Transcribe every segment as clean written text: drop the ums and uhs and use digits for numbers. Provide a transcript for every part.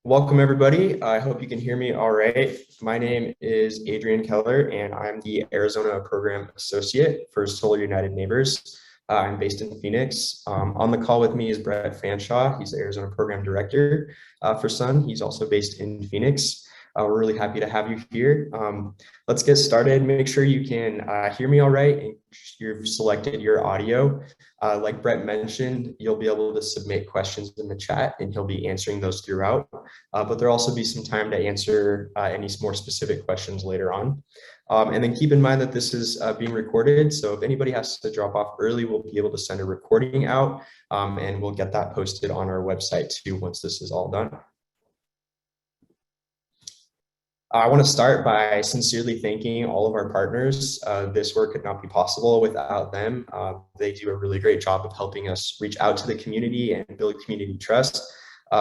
Welcome, everybody. I hope you can hear me all right. My name is Adrian Keller, and I'm the Arizona Program Associate for Solar United Neighbors. I'm based in Phoenix. On the call with me is Brett Fanshaw. He's the Arizona Program Director for Sun. He's also based in Phoenix. We're really happy to have you here. Let's get started. Make sure you can hear me all right, and you've selected your audio. Like Brett mentioned, you'll be able to submit questions in the chat, and he'll be answering those throughout. But there'll also be some time to answer any more specific questions later on. And then keep in mind that this is being recorded. So if anybody has to drop off early, we'll be able to send a recording out, and we'll get that posted on our website too once this is all done. I want to start by sincerely thanking all of our partners. This work could not be possible without them. They do a really great job of helping us reach out to the community and build community trust.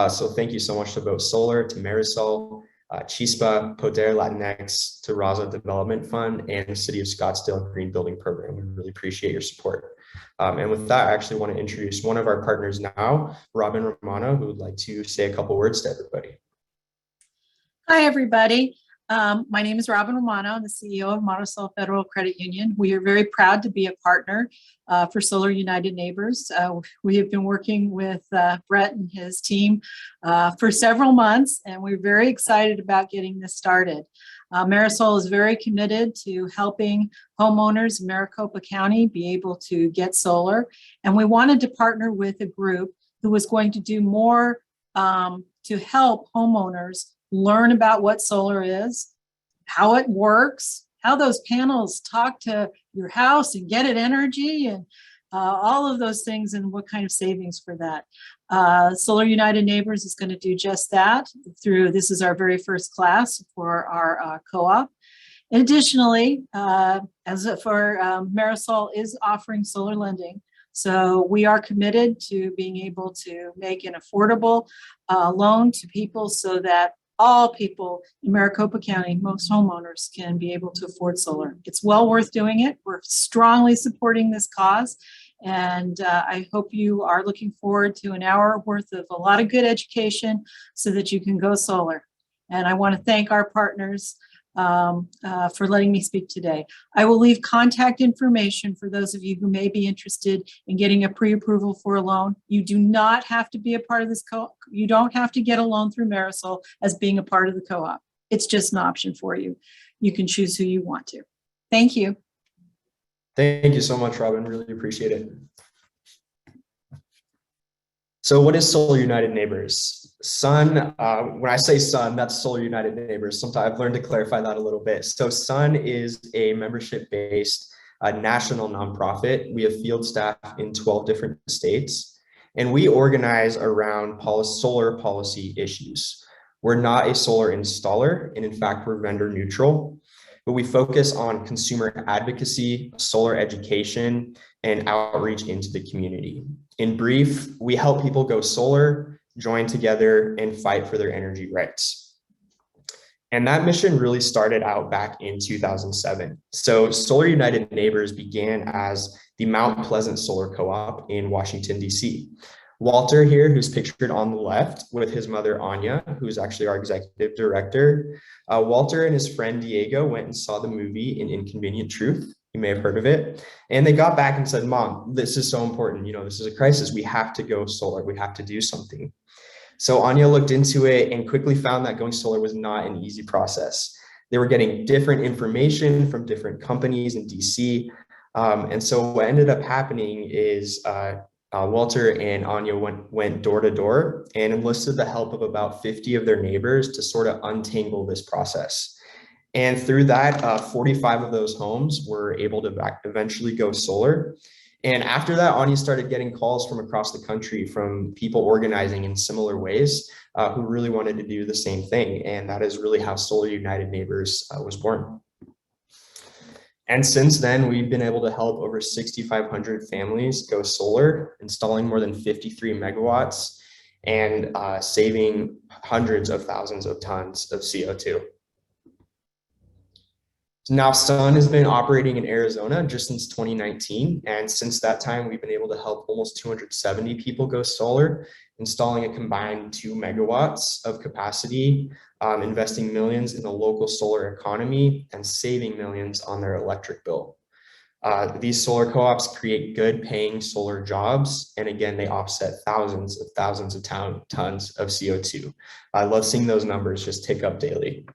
So thank you so much to Boat Solar, to Marisol, Chispa, Poder Latinx, to Raza Development Fund, and the City of Scottsdale Green Building Program. We really appreciate your support. And with that, I actually want to introduce one of our partners now, Robin Romano, who would like to say a couple words to everybody. Hi, everybody. My name is Robin Romano. I'm the CEO of Marisol Federal Credit Union. We are very proud to be a partner for Solar United Neighbors. We have been working with Brett and his team for several months, and we're very excited about getting this started. Marisol is very committed to helping homeowners in Maricopa County be able to get solar, and we wanted to partner with a group who was going to do more to help homeowners learn about what solar is, how it works, how those panels talk to your house and get it energy, and all of those things, and what kind of savings for that. Solar United Neighbors is going to do just that this is our very first class for our co-op. Additionally, Marisol is offering solar lending. So we are committed to being able to make an affordable loan to people so that all people in Maricopa County, most homeowners, can be able to afford solar. It's well worth doing it. We're strongly supporting this cause. And I hope you are looking forward to an hour worth of a lot of good education so that you can go solar. And I want to thank our partners for letting me speak today. I will leave contact information for those of you who may be interested in getting a pre-approval for a loan. You do not have to be a part of this you don't have to get a loan through Marisol as being a part of the co-op. It's just an option for you. You can choose who you want to. Thank you. Thank you so much, Robin. Really appreciate it. So what is Solar United Neighbors? Sun, when I say Sun, that's Solar United Neighbors. Sometimes I've learned to clarify that a little bit. So Sun is a membership-based national nonprofit. We have field staff in 12 different states, and we organize around solar policy issues. We're not a solar installer, and in fact, we're vendor neutral, but we focus on consumer advocacy, solar education, and outreach into the community. In brief, we help people go solar, join together, and fight for their energy rights. And that mission really started out back in 2007. So Solar United Neighbors began as the Mount Pleasant Solar Co-op in Washington, D.C. Walter here, who's pictured on the left, with his mother, Anya, who's actually our executive director. Walter and his friend, Diego, went and saw the movie In Inconvenient Truth. You may have heard of it. And they got back and said, Mom, this is so important. You know, this is a crisis. We have to go solar. We have to do something. So Anya looked into it and quickly found that going solar was not an easy process. They were getting different information from different companies in DC. And so what ended up happening is Walter and Anya went door to door and enlisted the help of about 50 of their neighbors to sort of untangle this process. And through that, 45 of those homes were able to eventually go solar. And after that, Anya started getting calls from across the country from people organizing in similar ways who really wanted to do the same thing. And that is really how Solar United Neighbors was born. And since then, we've been able to help over 6,500 families go solar, installing more than 53 megawatts and saving hundreds of thousands of tons of CO2. Now, Sun has been operating in Arizona just since 2019. And since that time, we've been able to help almost 270 people go solar installing a combined 2 megawatts of capacity, investing millions in the local solar economy, and saving millions on their electric bill. These solar co-ops create good paying solar jobs. And again, they offset thousands of tons of CO2. I love seeing those numbers just tick up daily.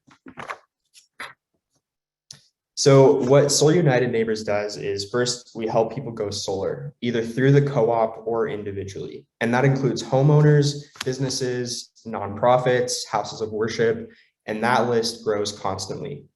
So what Solar United Neighbors does is, first, we help people go solar, either through the co-op or individually. And that includes homeowners, businesses, nonprofits, houses of worship, and that list grows constantly.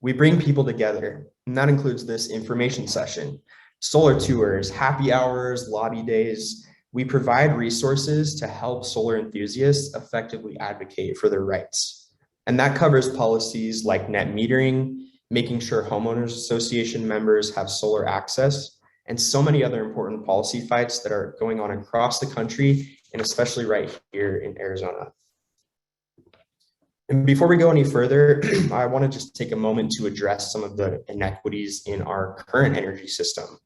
We bring people together, and that includes this information session, solar tours, happy hours, lobby days. We provide resources to help solar enthusiasts effectively advocate for their rights. And that covers policies like net metering, making sure homeowners association members have solar access, and so many other important policy fights that are going on across the country, and especially right here in Arizona. And before we go any further, I want to just take a moment to address some of the inequities in our current energy system.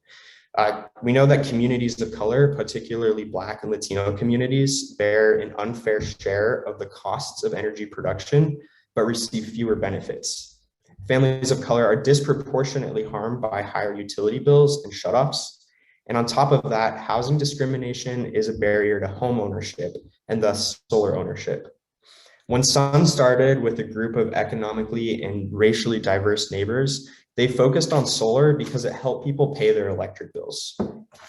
We know that communities of color, particularly Black and Latino communities, bear an unfair share of the costs of energy production, but receive fewer benefits. Families of color are disproportionately harmed by higher utility bills and shutoffs. And on top of that, housing discrimination is a barrier to home ownership and thus solar ownership. When Sun started with a group of economically and racially diverse neighbors, they focused on solar because it helped people pay their electric bills.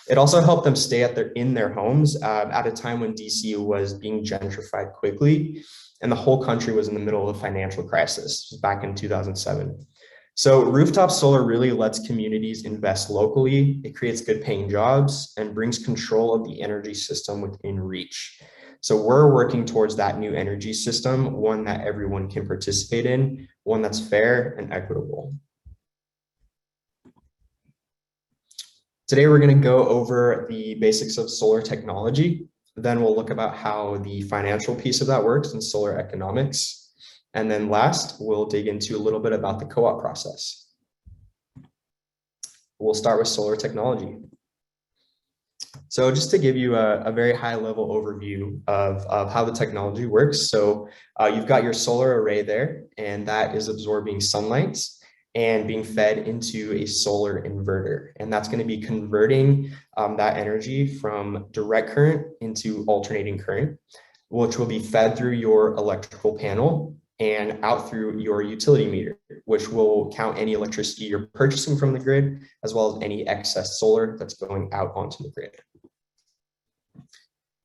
It also helped them stay in their homes at a time when DC was being gentrified quickly, and the whole country was in the middle of a financial crisis back in 2007. So rooftop solar really lets communities invest locally. It creates good paying jobs and brings control of the energy system within reach. So we're working towards that new energy system, one that everyone can participate in, one that's fair and equitable. Today, we're going to go over the basics of solar technology. Then we'll look about how the financial piece of that works in solar economics. And then last, we'll dig into a little bit about the co-op process. We'll start with solar technology. So just to give you a very high level overview of how the technology works. So you've got your solar array there, and that is absorbing sunlight and being fed into a solar inverter. And that's going to be converting that energy from direct current into alternating current, which will be fed through your electrical panel and out through your utility meter, which will count any electricity you're purchasing from the grid, as well as any excess solar that's going out onto the grid.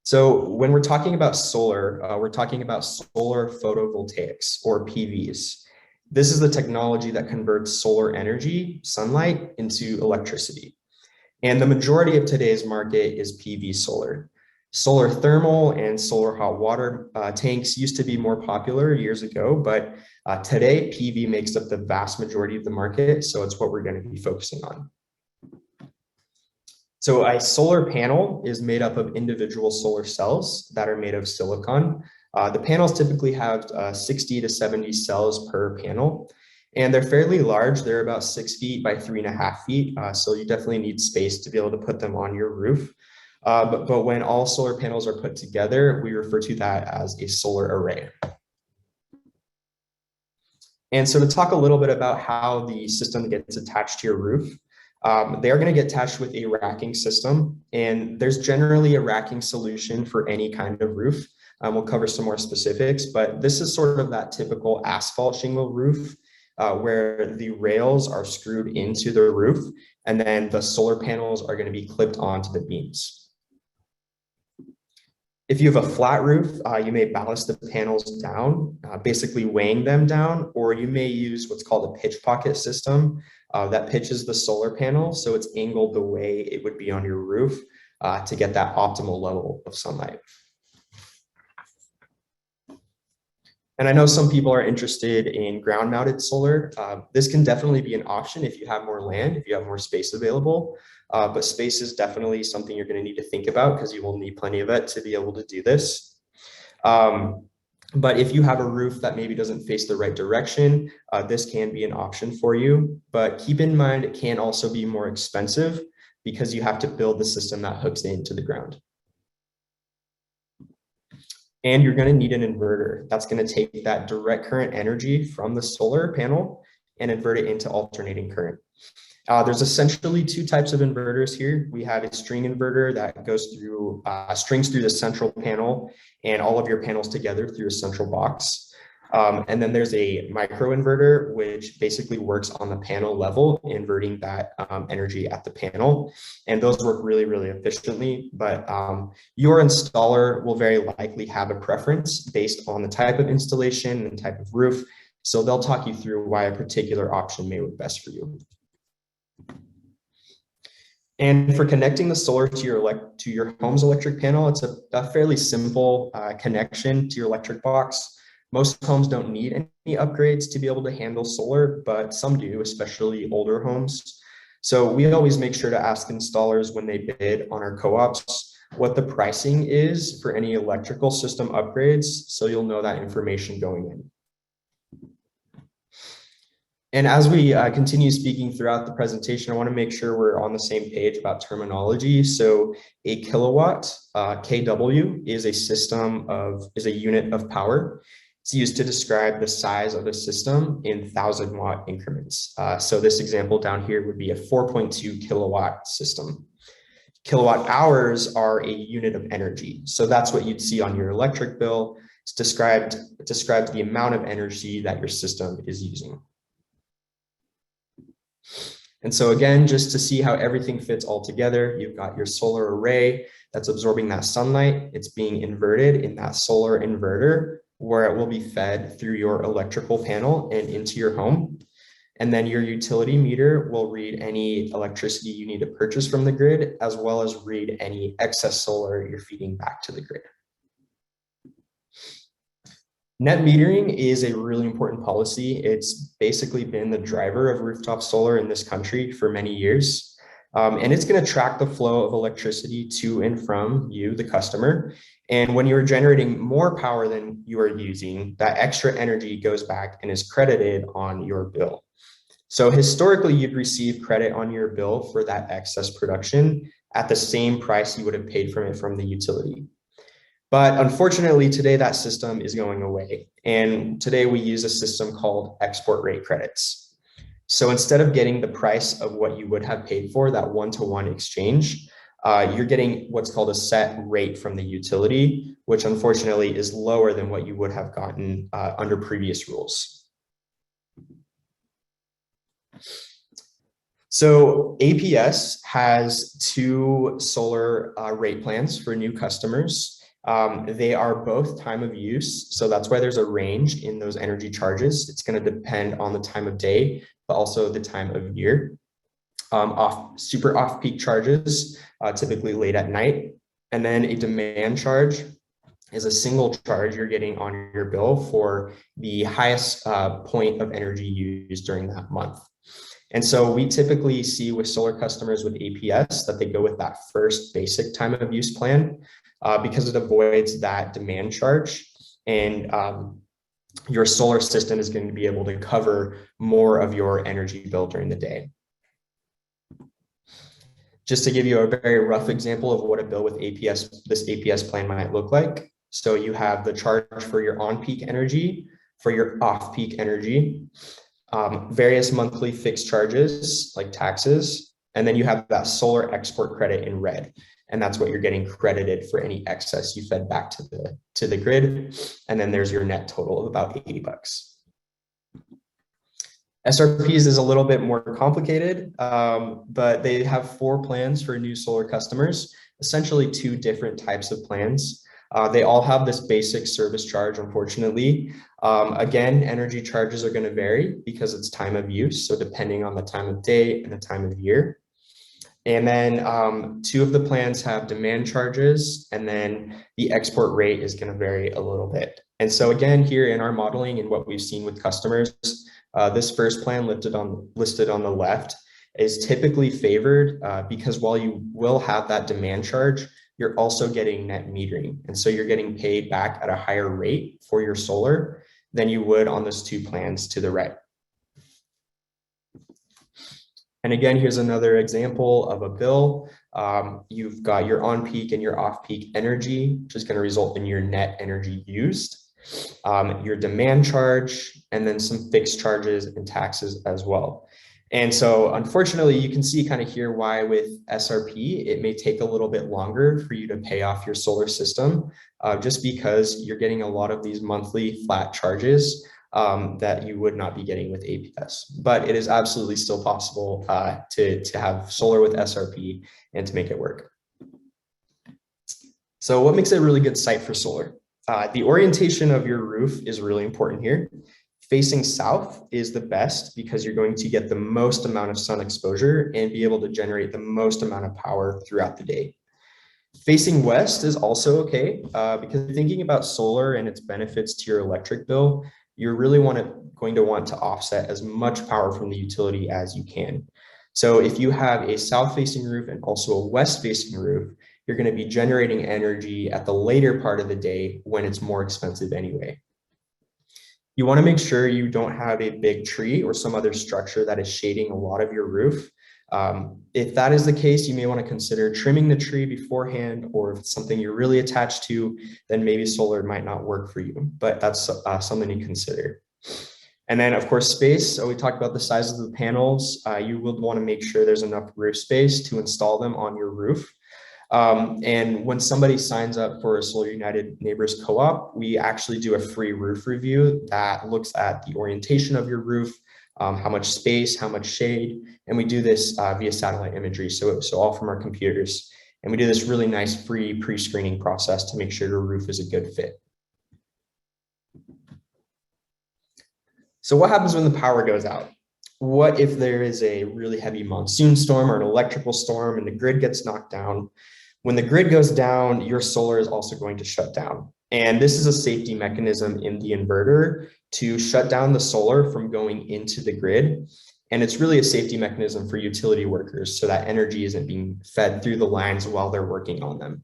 So when we're talking about solar, we're talking about solar photovoltaics, or PVs. This is the technology that converts solar energy, sunlight, into electricity. And the majority of today's market is PV solar. Solar thermal and solar hot water tanks used to be more popular years ago, but today PV makes up the vast majority of the market, so it's what we're going to be focusing on. So a solar panel is made up of individual solar cells that are made of silicon. The panels typically have 60 to 70 cells per panel, and they're fairly large. They're about 6 feet by 3.5 feet, so you definitely need space to be able to put them on your roof. But when all solar panels are put together, we refer to that as a solar array. And so to talk a little bit about how the system gets attached to your roof, they are going to get attached with a racking system, and there's generally a racking solution for any kind of roof. We'll cover some more specifics, but this is sort of that typical asphalt shingle roof where the rails are screwed into the roof, and then the solar panels are going to be clipped onto the beams. If you have a flat roof, you may ballast the panels down, basically weighing them down, or you may use what's called a pitch pocket system that pitches the solar panel so it's angled the way it would be on your roof to get that optimal level of sunlight. And I know some people are interested in ground mounted solar. This can definitely be an option if you have more land, if you have more space available, but space is definitely something you're going to need to think about because you will need plenty of it to be able to do this. But if you have a roof that maybe doesn't face the right direction, this can be an option for you. But keep in mind, it can also be more expensive because you have to build the system that hooks into the ground. And you're going to need an inverter that's going to take that direct current energy from the solar panel and invert it into alternating current. There's essentially two types of inverters here. We have a string inverter that goes through strings through the central panel and all of your panels together through a central box. And then there's a micro inverter, which basically works on the panel level, inverting that energy at the panel. And those work really, really efficiently. But your installer will very likely have a preference based on the type of installation and type of roof. So they'll talk you through why a particular option may work best for you. And for connecting the solar to your home's electric panel, it's a fairly simple connection to your electric box. Most homes don't need any upgrades to be able to handle solar, but some do, especially older homes. So we always make sure to ask installers when they bid on our co-ops what the pricing is for any electrical system upgrades, so you'll know that information going in. And as we continue speaking throughout the presentation, I want to make sure we're on the same page about terminology. So a kilowatt, kW, is a unit of power. It's used to describe the size of a system in 1,000-watt increments. So this example down here would be a 4.2 kilowatt system. Kilowatt hours are a unit of energy. So that's what you'd see on your electric bill. It describes the amount of energy that your system is using. And so again, just to see how everything fits all together, you've got your solar array that's absorbing that sunlight. It's being inverted in that solar inverter, where it will be fed through your electrical panel and into your home. And then your utility meter will read any electricity you need to purchase from the grid, as well as read any excess solar you're feeding back to the grid. Net metering is a really important policy. It's basically been the driver of rooftop solar in this country for many years. And it's going to track the flow of electricity to and from you, the customer. And when you're generating more power than you are using, that extra energy goes back and is credited on your bill. So historically, you'd receive credit on your bill for that excess production at the same price you would have paid from the utility. But unfortunately, today that system is going away. And today we use a system called export rate credits. So instead of getting the price of what you would have paid for, that one-to-one exchange, you're getting what's called a set rate from the utility, which unfortunately is lower than what you would have gotten under previous rules. So APS has two solar rate plans for new customers. They are both time of use. So that's why there's a range in those energy charges. It's going to depend on the time of day, but also the time of year. Super off-peak charges, typically late at night. And then a demand charge is a single charge you're getting on your bill for the highest point of energy used during that month. And so we typically see with solar customers with APS that they go with that first basic time of use plan because it avoids that demand charge, and your solar system is going to be able to cover more of your energy bill during the day. Just to give you a very rough example of what a bill with APS, this APS plan might look like. So you have the charge for your on-peak energy, for your off-peak energy, various monthly fixed charges like taxes, and then you have that solar export credit in red. And that's what you're getting credited for any excess you fed back to the grid. And then there's your net total of about $80. SRPs is a little bit more complicated, but they have 4 plans for new solar customers, essentially 2 different types of plans. They all have this basic service charge, unfortunately. Again, energy charges are going to vary because it's time of use. So depending on the time of day and the time of year. And then 2 of the plans have demand charges, and then the export rate is going to vary a little bit. And so again, here in our modeling and what we've seen with customers, this first plan listed on the left is typically favored because while you will have that demand charge, you're also getting net metering. And so you're getting paid back at a higher rate for your solar than you would on those 2 plans to the right. And again, here's another example of a bill. You've got your on-peak and your off-peak energy, which is going to result in your net energy used, your demand charge, and then some fixed charges and taxes as well. And so unfortunately, you can see kind of here why with SRP, it may take a little bit longer for you to pay off your solar system, just because you're getting a lot of these monthly flat charges that you would not be getting with APS. But it is absolutely still possible to have solar with SRP and to make it work. So what makes it a really good site for solar? The orientation of your roof is really important here. Facing south is the best because you're going to get the most amount of sun exposure and be able to generate the most amount of power throughout the day. Facing west is also okay because thinking about solar and its benefits to your electric bill, you're really going to want to offset as much power from the utility as you can. So if you have a south-facing roof and also a west-facing roof, you're going to be generating energy at the later part of the day when it's more expensive anyway. You want to make sure you don't have a big tree or some other structure that is shading a lot of your roof. If that is the case, you may want to consider trimming the tree beforehand, or if it's something you're really attached to, then maybe solar might not work for you, but that's something to consider. And then of course, space. So we talked about the size of the panels. You would want to make sure there's enough roof space to install them on your roof. And when somebody signs up for a Solar United Neighbors Co-op, we actually do a free roof review that looks at the orientation of your roof, how much space, how much shade, and we do this via satellite imagery, so all from our computers. And we do this really nice free pre-screening process to make sure your roof is a good fit. So what happens when the power goes out? What if there is a really heavy monsoon storm or an electrical storm and the grid gets knocked down? When the grid goes down, your solar is also going to shut down. And this is a safety mechanism in the inverter to shut down the solar from going into the grid. And it's really a safety mechanism for utility workers so that energy isn't being fed through the lines while they're working on them.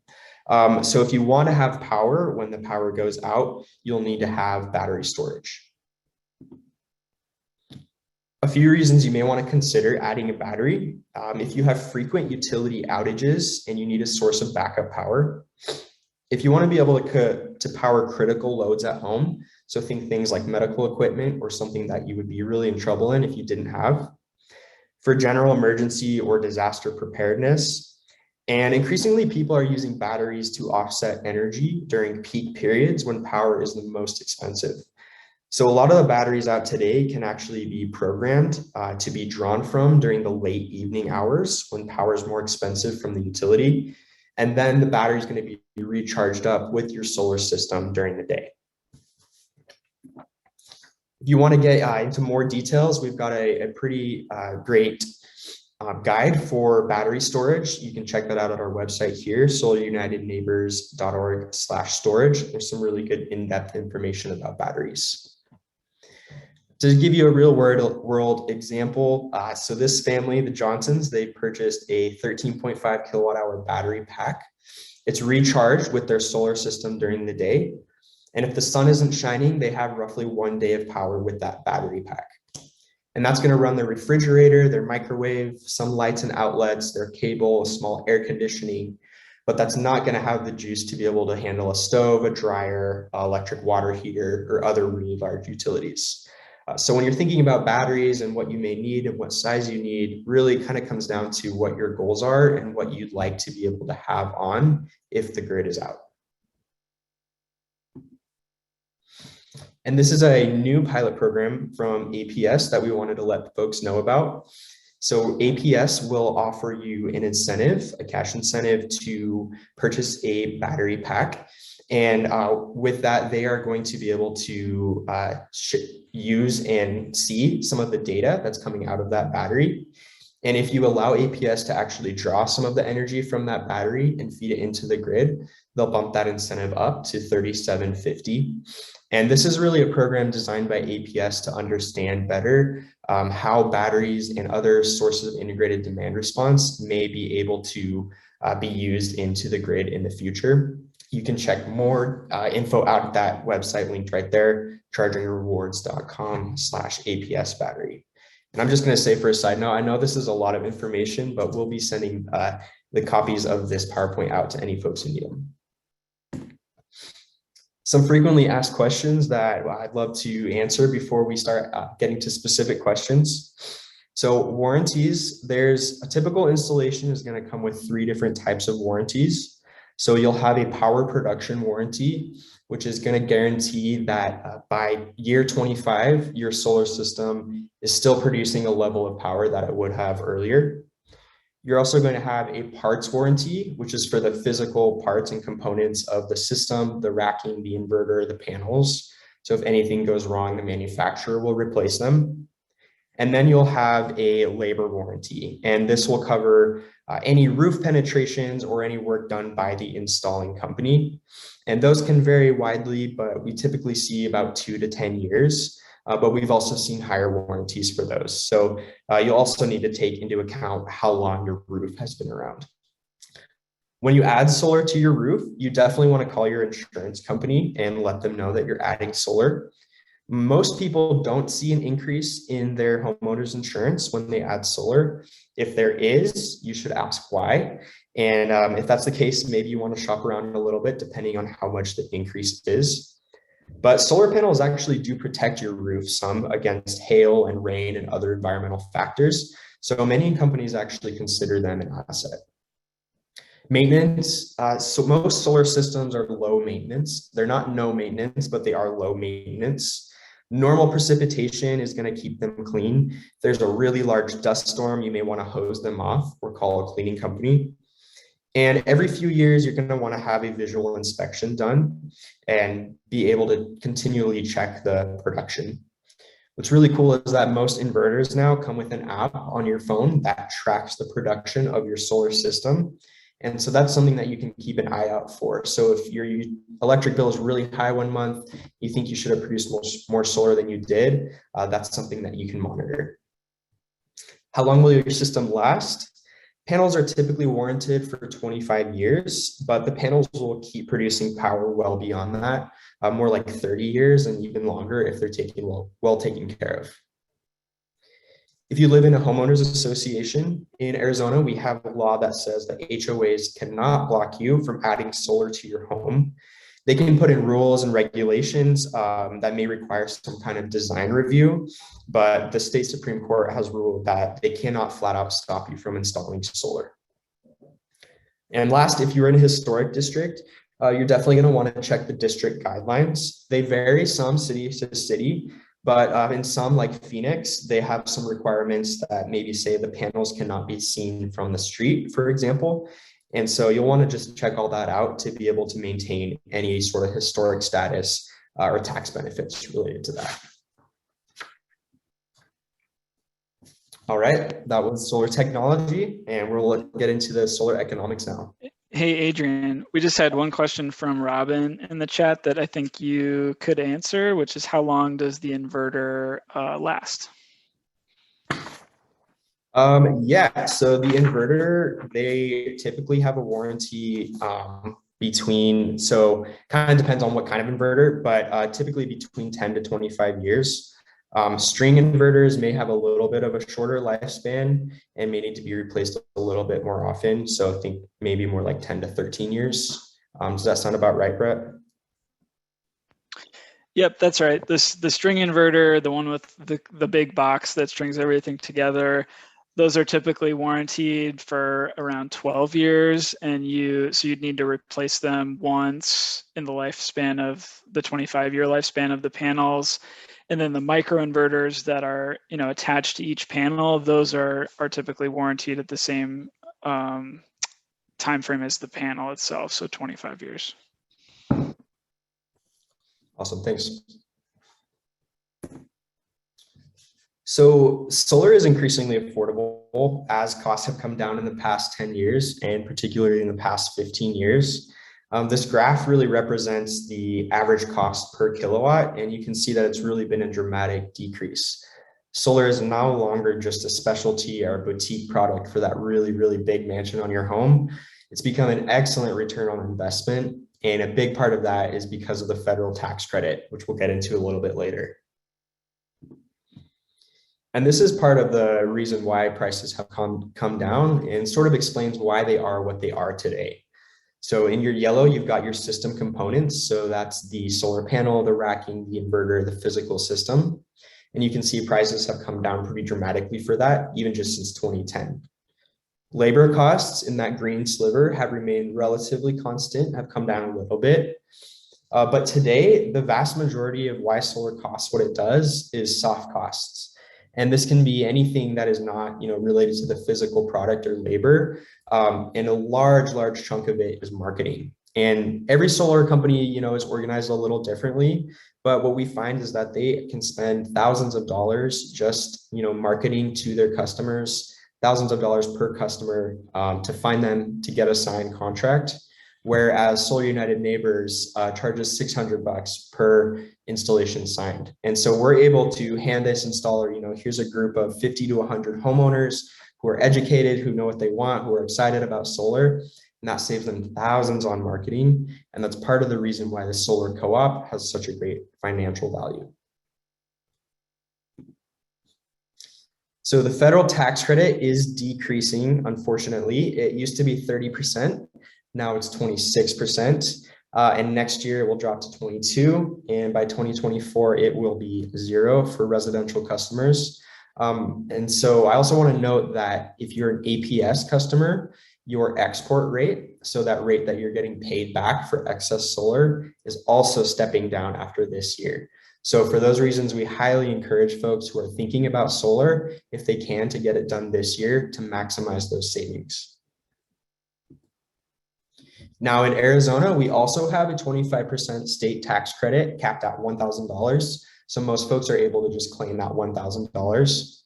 So if you want to have power when the power goes out, you'll need to have battery storage. A few reasons you may want to consider adding a battery. If you have frequent utility outages and you need a source of backup power. If you want to be able to power critical loads at home, so think things like medical equipment or something that you would be really in trouble in if you didn't have. For general emergency or disaster preparedness. And increasingly, people are using batteries to offset energy during peak periods when power is the most expensive. So a lot of the batteries out today can actually be programmed to be drawn from during the late evening hours when power is more expensive from the utility. And then the battery is going to be recharged up with your solar system during the day. If you want to get into more details, we've got a pretty great guide for battery storage. You can check that out at our website here, solarunitedneighbors.org/storage. There's some really good in-depth information about batteries. To give you a real world example, so this family, the Johnsons, they purchased a 13.5 kilowatt hour battery pack. It's recharged with their solar system during the day. And if the sun isn't shining, they have roughly 1 day of power with that battery pack. And that's going to run their refrigerator, their microwave, some lights and outlets, their cable, small air conditioning, but that's not going to have the juice to be able to handle a stove, a dryer, electric water heater, or other really large utilities. So when you're thinking about batteries and what you may need and what size you need, really kind of comes down to what your goals are and what you'd like to be able to have on if the grid is out. And this is a new pilot program from APS that we wanted to let folks know about. So APS will offer you an incentive, a cash incentive to purchase a battery pack. And with that, they are going to be able to use and see some of the data that's coming out of that battery. And if you allow APS to actually draw some of the energy from that battery and feed it into the grid, they'll bump that incentive up to $37.50. And this is really a program designed by APS to understand better how batteries and other sources of integrated demand response may be able to be used into the grid in the future. You can check more info out at that website linked right there, chargingrewards.com/APS battery. And I'm just going to say for a side note, I know this is a lot of information, but we'll be sending the copies of this PowerPoint out to any folks who need them. Some frequently asked questions that I'd love to answer before we start getting to specific questions. So warranties, there's a typical installation is going to come with 3 different types of warranties. So you'll have a power production warranty, which is going to guarantee that by year 25, your solar system is still producing a level of power that it would have earlier. You're also going to have a parts warranty, which is for the physical parts and components of the system, the racking, the inverter, the panels. So if anything goes wrong, the manufacturer will replace them. And then you'll have a labor warranty, and this will cover any roof penetrations or any work done by the installing company. And those can vary widely, but we typically see about 2 to 10 years. But we've also seen higher warranties for those. So you'll also need to take into account how long your roof has been around. When you add solar to your roof, you definitely want to call your insurance company and let them know that you're adding solar. Most people don't see an increase in their homeowner's insurance when they add solar. If there is, you should ask why. And if that's the case, maybe you want to shop around a little bit depending on how much the increase is. But solar panels actually do protect your roof some against hail and rain and other environmental factors. So many companies actually consider them an asset. Maintenance, so most solar systems are low maintenance. They're not no maintenance, but they are low maintenance. Normal precipitation is going to keep them clean. If there's a really large dust storm, you may want to hose them off or call a cleaning company. And every few years, you're going to want to have a visual inspection done and be able to continually check the production. What's really cool is that most inverters now come with an app on your phone that tracks the production of your solar system. And so that's something that you can keep an eye out for. So if your electric bill is really high one month, you think you should have produced more solar than you did, that's something that you can monitor. How long will your system last? Panels are typically warranted for 25 years, but the panels will keep producing power well beyond that, more like 30 years and even longer if they're well taken care of. If you live in a homeowners association in Arizona, we have a law that says that HOAs cannot block you from adding solar to your home. They can put in rules and regulations that may require some kind of design review, but the state Supreme Court has ruled that they cannot flat out stop you from installing solar. And last, if you're in a historic district, you're definitely going to want to check the district guidelines. They vary some city to city, but in some like Phoenix, they have some requirements that maybe say the panels cannot be seen from the street, for example. And so you'll want to just check all that out to be able to maintain any sort of historic status or tax benefits related to that. All right, that was solar technology, and we'll get into the solar economics now. Hey, Adrian, we just had one question from Robin in the chat that I think you could answer, which is how long does the inverter last? Yeah, so the inverter, they typically have a warranty between, so kind of depends on what kind of inverter, but typically between 10 to 25 years. String inverters may have a little bit of a shorter lifespan and may need to be replaced a little bit more often. So I think maybe more like 10 to 13 years. Does that sound about right, Brett? Yep, that's right. The string inverter, the one with the big box that strings everything together, those are typically warranted for around 12 years, and so you'd need to replace them once in the lifespan of the 25-year lifespan of the panels. And then the microinverters that are attached to each panel, those are typically warranted at the same time frame as the panel itself, so 25 years. Awesome, thanks. So solar is increasingly affordable as costs have come down in the past 10 years, and particularly in the past 15 years. This graph really represents the average cost per kilowatt, and you can see that it's really been a dramatic decrease. Solar is no longer just a specialty or boutique product for that really, really big mansion on your home. It's become an excellent return on investment, and a big part of that is because of the federal tax credit, which we'll get into a little bit later. And this is part of the reason why prices have come down, and sort of explains why they are what they are today. So in your yellow, you've got your system components. So that's the solar panel, the racking, the inverter, the physical system. And you can see prices have come down pretty dramatically for that, even just since 2010. Labor costs in that green sliver have remained relatively constant, have come down a little bit. But today, the vast majority of why solar costs what it does is soft costs. And this can be anything that is not, related to the physical product or labor. And a large chunk of it is marketing. And every solar company, is organized a little differently. But what we find is that they can spend thousands of dollars just, marketing to their customers, thousands of dollars per customer to find them to get a signed contract. Whereas Solar United Neighbors charges $600 per installation signed. And so we're able to hand this installer, here's a group of 50 to 100 homeowners who are educated, who know what they want, who are excited about solar, and that saves them thousands on marketing. And that's part of the reason why the solar co-op has such a great financial value. So the federal tax credit is decreasing, unfortunately. It used to be 30%. Now it's 26%, and next year it will drop to 22%, and by 2024 it will be 0 for residential customers. And so I also want to note that if you're an APS customer, your export rate, so that rate that you're getting paid back for excess solar, is also stepping down after this year. So for those reasons, we highly encourage folks who are thinking about solar, if they can, to get it done this year to maximize those savings. Now in Arizona, we also have a 25% state tax credit capped at $1,000. So most folks are able to just claim that $1,000.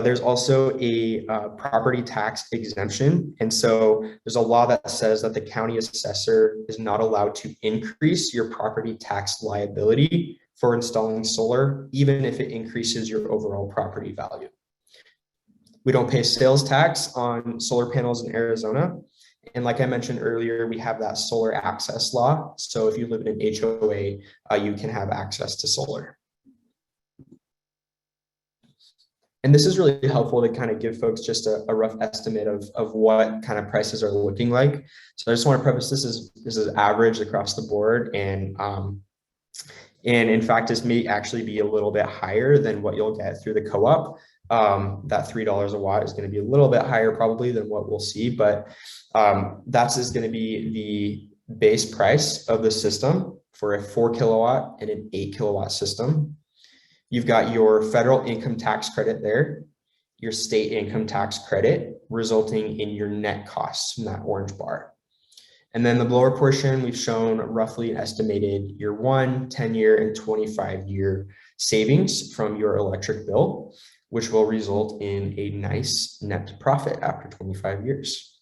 There's also a property tax exemption. And so there's a law that says that the county assessor is not allowed to increase your property tax liability for installing solar, even if it increases your overall property value. We don't pay sales tax on solar panels in Arizona. And like I mentioned earlier, we have that solar access law. So if you live in an HOA, you can have access to solar. And this is really helpful to kind of give folks just a rough estimate of what kind of prices are looking like. So I just want to preface this is average across the board. And in fact, this may actually be a little bit higher than what you'll get through the co-op. That $3 a watt is going to be a little bit higher probably than what we'll see, but that's is going to be the base price of the system for a 4 kilowatt and an 8 kilowatt system. You've got your federal income tax credit there, your state income tax credit, resulting in your net costs from that orange bar. And then the lower portion, we've shown roughly an estimated year 1, 10-year, and 25-year savings from your electric bill, which will result in a nice net profit after 25 years.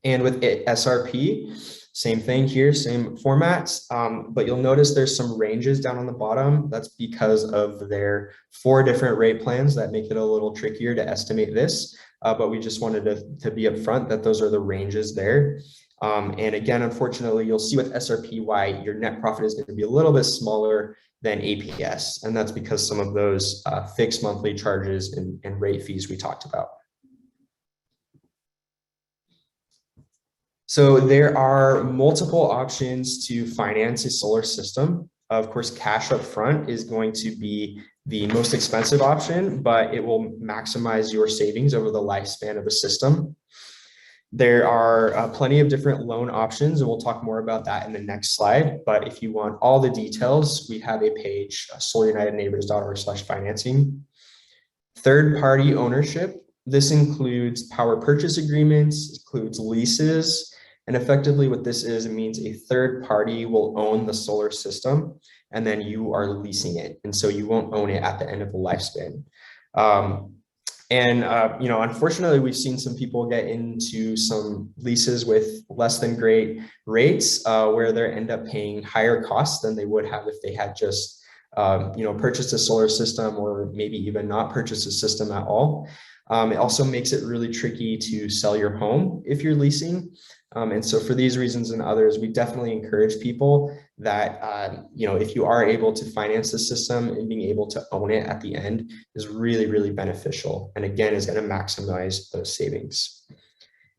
And with SRP, same thing here, same formats, but you'll notice there's some ranges down on the bottom. That's because of their 4 different rate plans that make it a little trickier to estimate this, but we just wanted to be upfront that those are the ranges there. And again, unfortunately, you'll see with SRP why your net profit is going to be a little bit smaller than APS, and that's because some of those fixed monthly charges and rate fees we talked about. So there are multiple options to finance a solar system. Of course, cash up front is going to be the most expensive option, but it will maximize your savings over the lifespan of the system. There are plenty of different loan options, and we'll talk more about that in the next slide. But if you want all the details, we have a page, solarunitedneighbors.org/financing. Third-party ownership. This includes power purchase agreements, includes leases, and effectively what this is, it means a third party will own the solar system, and then you are leasing it. And so you won't own it at the end of the lifespan. Unfortunately, we've seen some people get into some leases with less than great rates where they end up paying higher costs than they would have if they had just, purchased a solar system or maybe even not purchased a system at all. It also makes it really tricky to sell your home if you're leasing. And so for these reasons and others, we definitely encourage people that, if you are able to finance the system and being able to own it at the end is really, really beneficial. And again, is going to maximize those savings.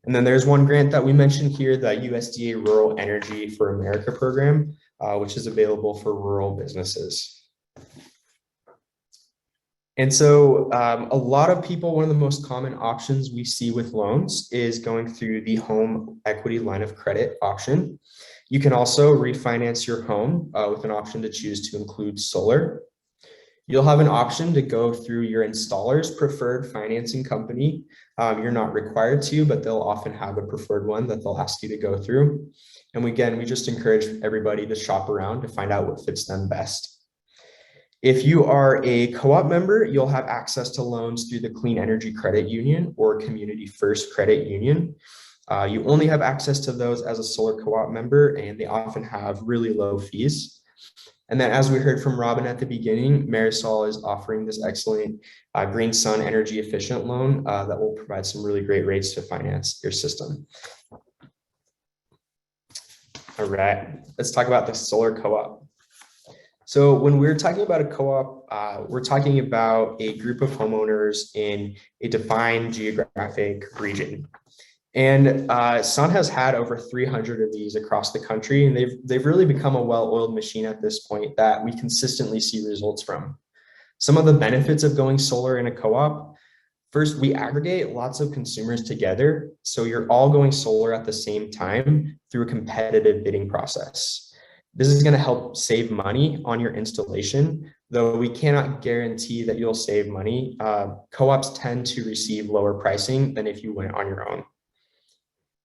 And then there's one grant that we mentioned here, the USDA Rural Energy for America program, which is available for rural businesses. And so a lot of people, one of the most common options we see with loans is going through the home equity line of credit option. You can also refinance your home with an option to choose to include solar. You'll have an option to go through your installer's preferred financing company. You're not required to, but they'll often have a preferred one that they'll ask you to go through. And again, we just encourage everybody to shop around to find out what fits them best. If you are a co-op member, you'll have access to loans through the Clean Energy Credit Union or Community First Credit Union. You only have access to those as a solar co-op member, and they often have really low fees. And then as we heard from Robin at the beginning, Marisol is offering this excellent Green Sun energy efficient loan that will provide some really great rates to finance your system. All right, let's talk about the solar co-op. So when we're talking about a co-op, we're talking about a group of homeowners in a defined geographic region. And Sun has had over 300 of these across the country, and they've really become a well-oiled machine at this point that we consistently see results from. Some of the benefits of going solar in a co-op: first, we aggregate lots of consumers together, so you're all going solar at the same time through a competitive bidding process. This is going to help save money on your installation, though we cannot guarantee that you'll save money. Co-ops tend to receive lower pricing than if you went on your own.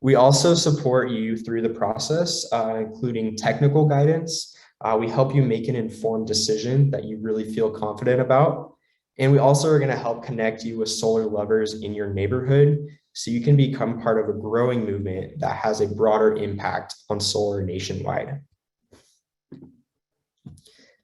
We also support you through the process, including technical guidance. We help you make an informed decision that you really feel confident about. And we also are going to help connect you with solar lovers in your neighborhood so you can become part of a growing movement that has a broader impact on solar nationwide.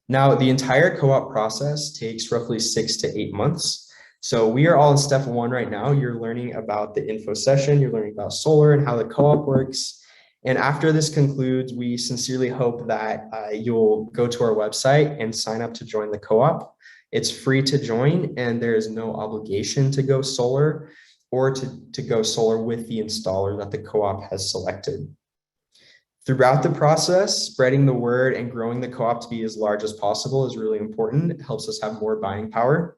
Now, the entire co-op process takes roughly 6 to 8 months. So we are all in step 1 right now. You're learning about the info session, you're learning about solar and how the co-op works. And after this concludes, we sincerely hope that you'll go to our website and sign up to join the co-op. It's free to join, and there is no obligation to go solar or to go solar with the installer that the co-op has selected. Throughout the process, spreading the word and growing the co-op to be as large as possible is really important. It helps us have more buying power.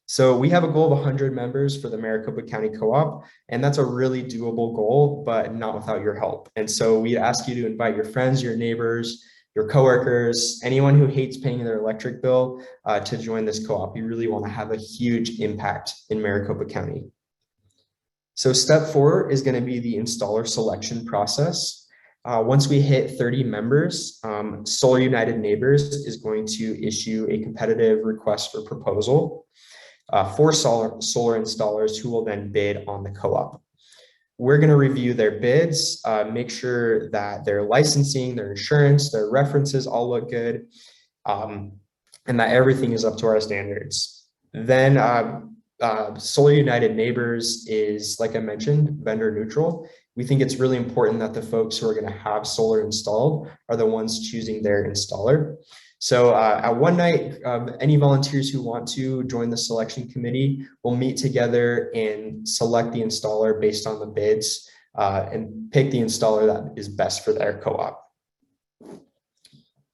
So we have a goal of 100 members for the Maricopa County Co-op, and that's a really doable goal, but not without your help. And so we ask you to invite your friends, your neighbors, your coworkers, anyone who hates paying their electric bill to join this co-op. You really want to have a huge impact in Maricopa County. So step 4 is going to be the installer selection process. Once we hit 30 members, Solar United Neighbors is going to issue a competitive request for proposal for solar installers who will then bid on the co-op. We're going to review their bids, make sure that their licensing, their insurance, their references all look good, and that everything is up to our standards. Then Solar United Neighbors is, like I mentioned, vendor neutral. We think it's really important that the folks who are going to have solar installed are the ones choosing their installer. So at one night, any volunteers who want to join the selection committee will meet together and select the installer based on the bids and pick the installer that is best for their co-op.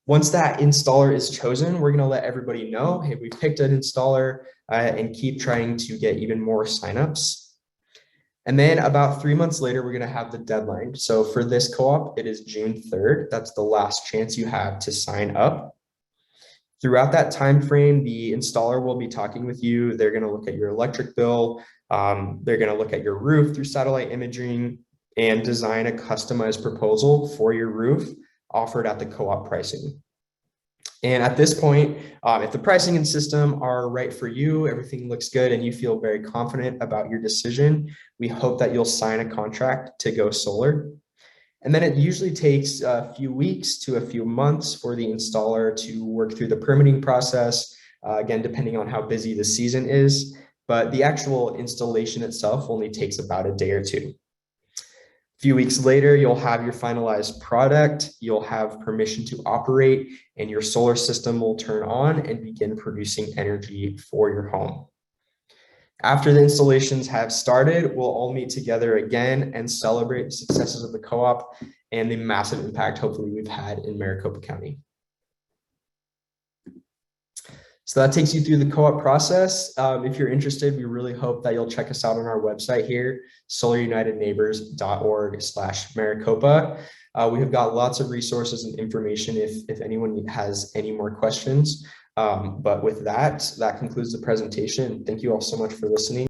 Once that installer is chosen, we're going to let everybody know, hey, we picked an installer, and keep trying to get even more signups. And then about 3 months later, we're going to have the deadline. So for this co-op, it is June 3rd. That's the last chance you have to sign up. Throughout that time frame, the installer will be talking with you. They're going to look at your electric bill. They're going to look at your roof through satellite imaging and design a customized proposal for your roof offered at the co-op pricing. And at this point, if the pricing and system are right for you, everything looks good, and you feel very confident about your decision, we hope that you'll sign a contract to go solar. And then it usually takes a few weeks to a few months for the installer to work through the permitting process, again, depending on how busy the season is. But the actual installation itself only takes about a day or two. few weeks later, you'll have your finalized product, you'll have permission to operate, and your solar system will turn on and begin producing energy for your home. After the installations have started, we'll all meet together again and celebrate the successes of the co-op and the massive impact hopefully we've had in Maricopa County. So that takes you through the co-op process. If you're interested, we really hope that you'll check us out on our website here, solarunitedneighbors.org/Maricopa. We have got lots of resources and information if anyone has any more questions. But with that, that concludes the presentation. Thank you all so much for listening.